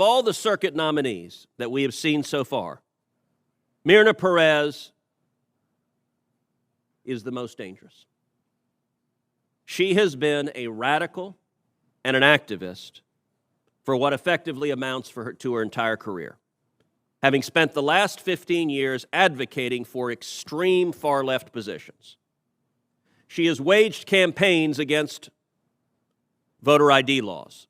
all the circuit nominees that we have seen so far, Myrna Perez is the most dangerous. She has been a radical and an activist for what effectively amounts to her entire career, having spent the last 15 years advocating for extreme far-left positions. She has waged campaigns against voter ID laws,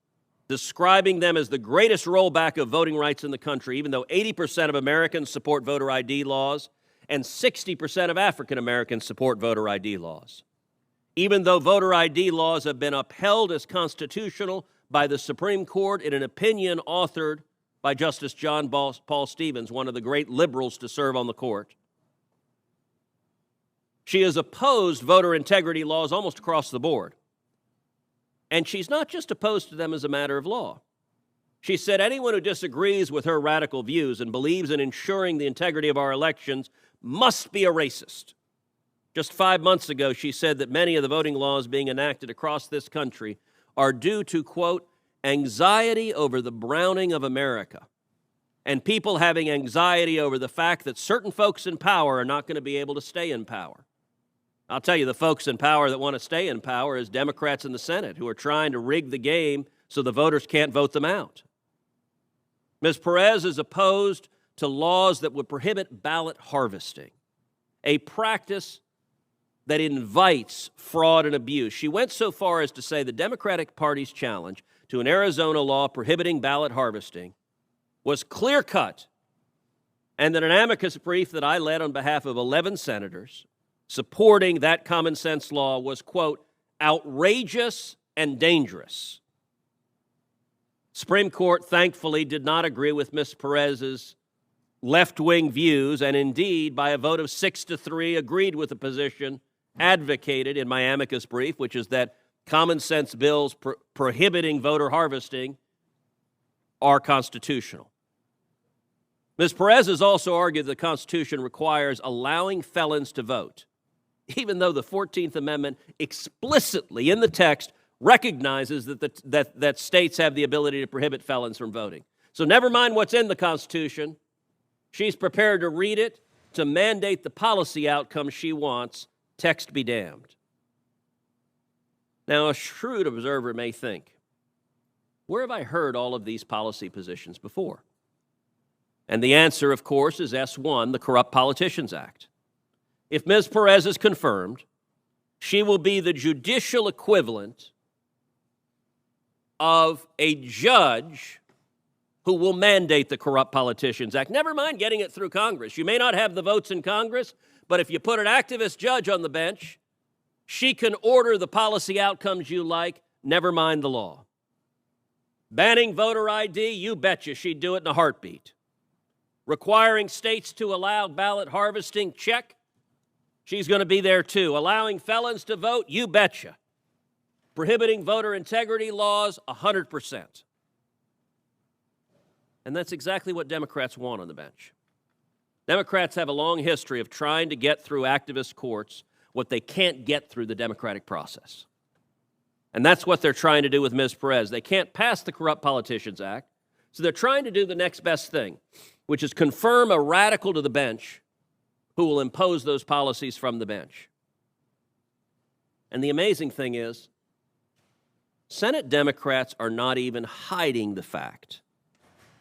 describing them as the greatest rollback of voting rights in the country, even though 80% of Americans support voter ID laws and 60% of African Americans support voter ID laws. Even though voter ID laws have been upheld as constitutional by the Supreme Court in an opinion authored by Justice John Paul Stevens, one of the great liberals to serve on the court. She has opposed voter integrity laws almost across the board. And she's not just opposed to them as a matter of law. She said anyone who disagrees with her radical views and believes in ensuring the integrity of our elections must be a racist. Just 5 months ago, she said that many of the voting laws being enacted across this country are due to, quote, anxiety over the browning of America, and people having anxiety over the fact that certain folks in power are not going to be able to stay in power. I'll tell you, the folks in power that want to stay in power is Democrats in the Senate who are trying to rig the game so the voters can't vote them out. Ms. Perez is opposed to laws that would prohibit ballot harvesting, a practice that invites fraud and abuse. She went so far as to say the Democratic Party's challenge to an Arizona law prohibiting ballot harvesting was clear-cut, and that an amicus brief that I led on behalf of 11 senators supporting that common sense law was, quote, outrageous and dangerous. Supreme Court, thankfully, did not agree with Ms. Perez's left-wing views, and indeed, by a vote of 6-3, agreed with the position advocated in my amicus brief, which is that common sense bills prohibiting voter harvesting are constitutional. Ms. Perez has also argued the Constitution requires allowing felons to vote, even though the 14th Amendment explicitly in the text recognizes that states have the ability to prohibit felons from voting. So never mind what's in the Constitution, she's prepared to read it to mandate the policy outcomes she wants, text be damned. Now, a shrewd observer may think, where have I heard all of these policy positions before? And the answer, of course, is S1, the Corrupt Politicians Act. If Ms. Perez is confirmed, she will be the judicial equivalent of a judge who will mandate the Corrupt Politicians Act. Never mind getting it through Congress. You may not have the votes in Congress, but if you put an activist judge on the bench, she can order the policy outcomes you like, never mind the law. Banning voter ID, you betcha she'd do it in a heartbeat. Requiring states to allow ballot harvesting, check. She's going to be there too. Allowing felons to vote, you betcha. Prohibiting voter integrity laws, 100%. And that's exactly what Democrats want on the bench. Democrats have a long history of trying to get through activist courts what they can't get through the democratic process. And that's what they're trying to do with Ms. Perez. They can't pass the Corrupt Politicians Act, so they're trying to do the next best thing, which is confirm a radical to the bench who will impose those policies from the bench. And the amazing thing is, Senate Democrats are not even hiding the fact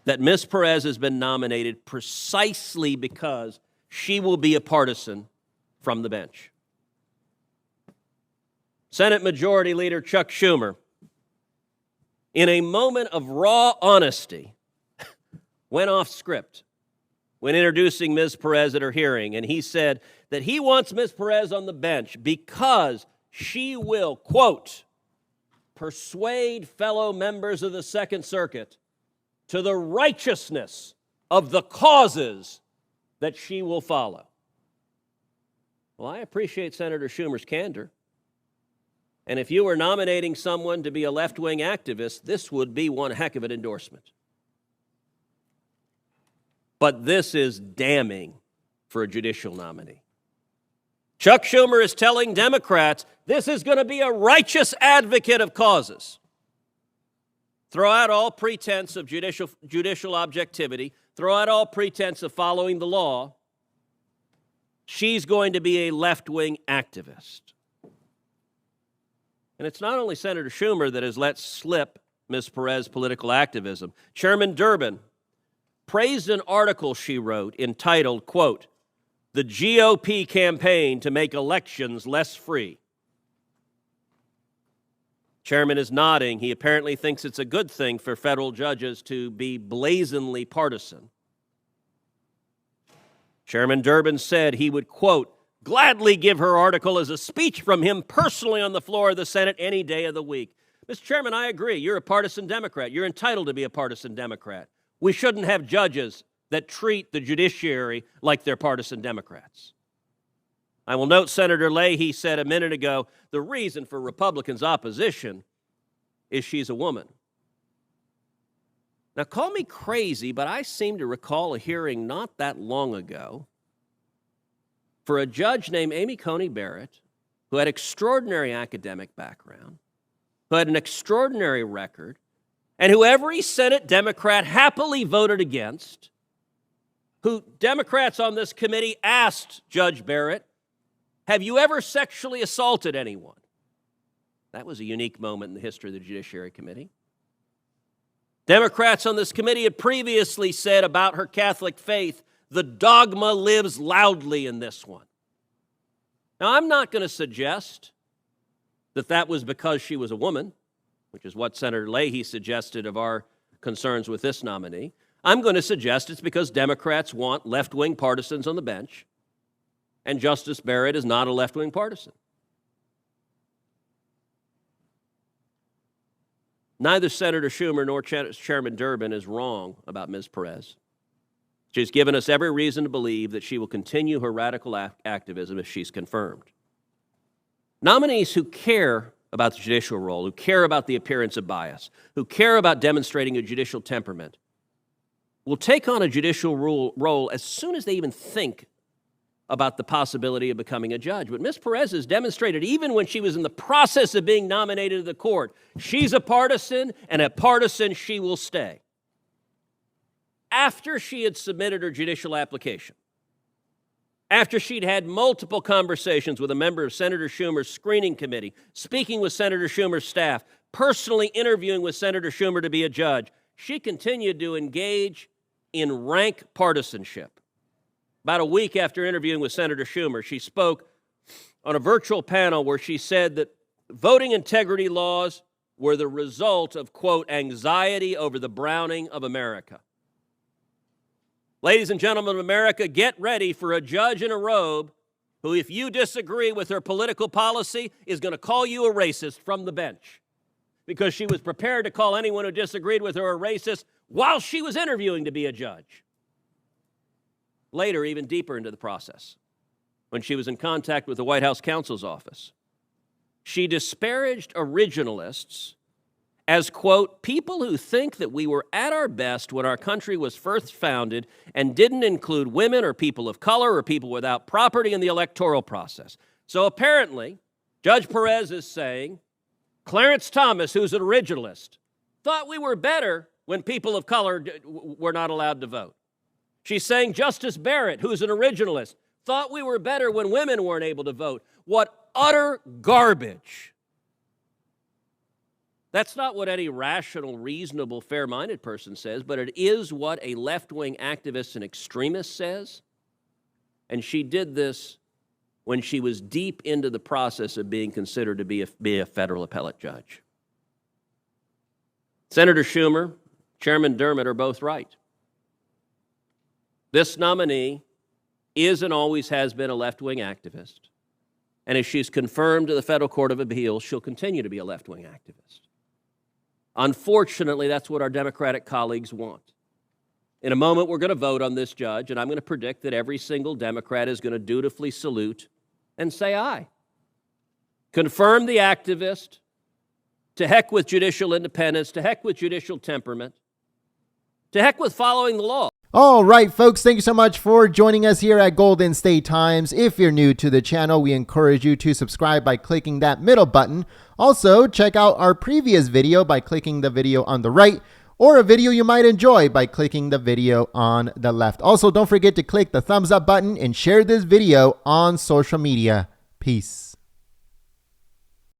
that Ms. Perez has been nominated precisely because she will be a partisan from the bench. Senate Majority Leader Chuck Schumer, in a moment of raw honesty, went off script when introducing Ms. Perez at her hearing, and he said that he wants Ms. Perez on the bench because she will, quote, persuade fellow members of the Second Circuit to the righteousness of the causes that she will follow. Well, I appreciate Senator Schumer's candor. And if you were nominating someone to be a left-wing activist, this would be one heck of an endorsement. But this is damning for a judicial nominee. Chuck Schumer is telling Democrats this is going to be a righteous advocate of causes. throw out all pretense of judicial objectivity, throw out all pretense of following the law, she's going to be a left-wing activist. And it's not only Senator Schumer that has let slip Ms. Perez's political activism. Chairman Durbin praised an article she wrote entitled, quote, "The GOP campaign to make elections less free." Chairman is nodding. He apparently thinks it's a good thing for federal judges to be blazingly partisan. Chairman Durbin said he would, quote, "gladly give her article as a speech from him personally on the floor of the Senate any day of the week." Mr. Chairman, I agree. You're a partisan Democrat. You're entitled to be a partisan Democrat. We shouldn't have judges that treat the judiciary like they're partisan Democrats. I will note Senator Leahy said a minute ago, the reason for Republicans' opposition is she's a woman. Now, call me crazy, but I seem to recall a hearing not that long ago for a judge named Amy Coney Barrett, who had extraordinary academic background, who had an extraordinary record, and who every Senate Democrat happily voted against, who Democrats on this committee asked Judge Barrett, "Have you ever sexually assaulted anyone?" That was a unique moment in the history of the Judiciary Committee. Democrats on this committee had previously said about her Catholic faith, the dogma lives loudly in this one. Now, I'm not going to suggest that that was because she was a woman, which is what Senator Leahy suggested of our concerns with this nominee. I'm going to suggest it's because Democrats want left-wing partisans on the bench, and Justice Barrett is not a left-wing partisan. Neither Senator Schumer nor Chairman Durbin is wrong about Ms. Perez. She's given us every reason to believe that she will continue her radical activism if she's confirmed. Nominees who care about the judicial role, who care about the appearance of bias, who care about demonstrating a judicial temperament, will take on a judicial role as soon as they even think about the possibility of becoming a judge. But Ms. Perez has demonstrated, even when she was in the process of being nominated to the court, she's a partisan, and a partisan she will stay. After she had submitted her judicial application, after she'd had multiple conversations with a member of Senator Schumer's screening committee, speaking with Senator Schumer's staff, personally interviewing with Senator Schumer to be a judge, she continued to engage in rank partisanship. About a week after interviewing with Senator Schumer, she spoke on a virtual panel where she said that voting integrity laws were the result of, quote, anxiety over the browning of America. Ladies and gentlemen of America, get ready for a judge in a robe who, if you disagree with her political policy, is going to call you a racist from the bench, because she was prepared to call anyone who disagreed with her a racist while she was interviewing to be a judge. Later, even deeper into the process, when she was in contact with the White House counsel's office, she disparaged originalists as, quote, people who think that we were at our best when our country was first founded and didn't include women or people of color or people without property in the electoral process. So apparently, Judge Perez is saying, Clarence Thomas, who's an originalist, thought we were better when people of color were not allowed to vote. She's saying Justice Barrett, who's an originalist, thought we were better when women weren't able to vote. What utter garbage. That's not what any rational, reasonable, fair-minded person says, but it is what a left-wing activist and extremist says. And she did this when she was deep into the process of being considered to be a federal appellate judge. Senator Schumer, Chairman Durbin are both right. This nominee is and always has been a left-wing activist. And if she's confirmed to the Federal Court of Appeals, she'll continue to be a left-wing activist. Unfortunately, that's what our Democratic colleagues want. In a moment, we're going to vote on this judge, and I'm going to predict that every single Democrat is going to dutifully salute and say aye. Confirm the activist. To heck with judicial independence. To heck with judicial temperament. To heck with following the law. All right, folks, thank you so much for joining us here at Golden State Times. If you're new to the channel, we encourage you to subscribe by clicking that middle button. Also, check out our previous video by clicking the video on the right, or a video you might enjoy by clicking the video on the left. Also, don't forget to click the thumbs up button and share this video on social media. Peace.